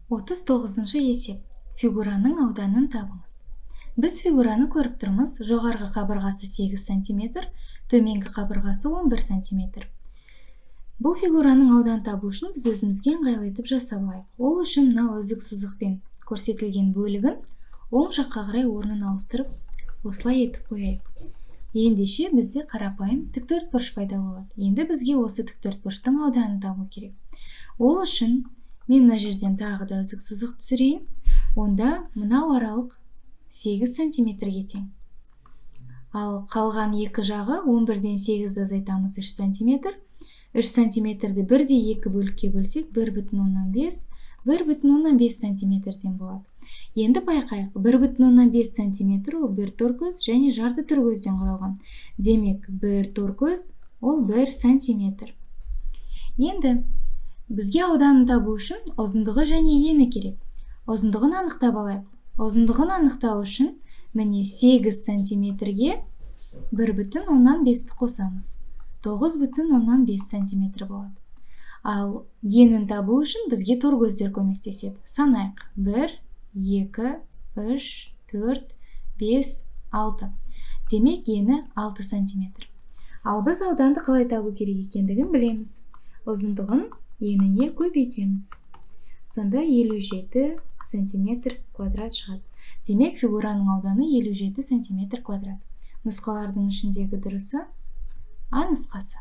39-шы есеп. Фигураның ауданын табыңыз. Біз фигураны көріп тұрмыз. Жоғарғы қабырғасы 8 см, төменгі қабырғасы 11 см. Бұл фигураның ауданын табу үшін біз өзімізге ыңғайлы етіп жасап алайық. Ол үшін мына үздік сызықпен көрсетілген бөлігін оң жаққа қарай орнын ауыстырып, осылай етіп қояйық. Ендеше бізде қарапайым тіктөртбұрыш пайда болады. Енді бізге осы тіктөртбұрыштың ауданын табу керек. Ол үшін мен мына жерден тағы да үздік сызық түсірейін. Онда мынау аралық 8 см-ге тең. Ал қалған екі жағы 11-ден 8-ді азайтамыз 3 см. 3 см-ді 1/2 бөлікке бөлсек 1,5 1,5 см-ден болады. Енді байқайық, 1,5 см ол бір торкөз және жарты торкөзден құралған. Демек, бір торкөз ол 1 см. Енді бізге ауданын табу үшін ұзындығы және ені керек. Ұзындығын анықтап алайық. Ұзындығын анықтау үшін міне 8 см-ге 1,5-ті қосамыз. 9,5 см болады. Ал енін табу үшін бізге торкөздер көмектеседі. Санайық. 1, 2, 3, 4, 5, 6. Демек, ені 6 см. Ал біз ауданды қалай табу керек екендігін білеміз. Ұзындығын еніне көбейтеміз. Сонда 57 см квадрат шығады. Демек, фигураның ауданы 57 см квадрат. Нұсқалардың ішіндегі дұрысы А нұсқасы.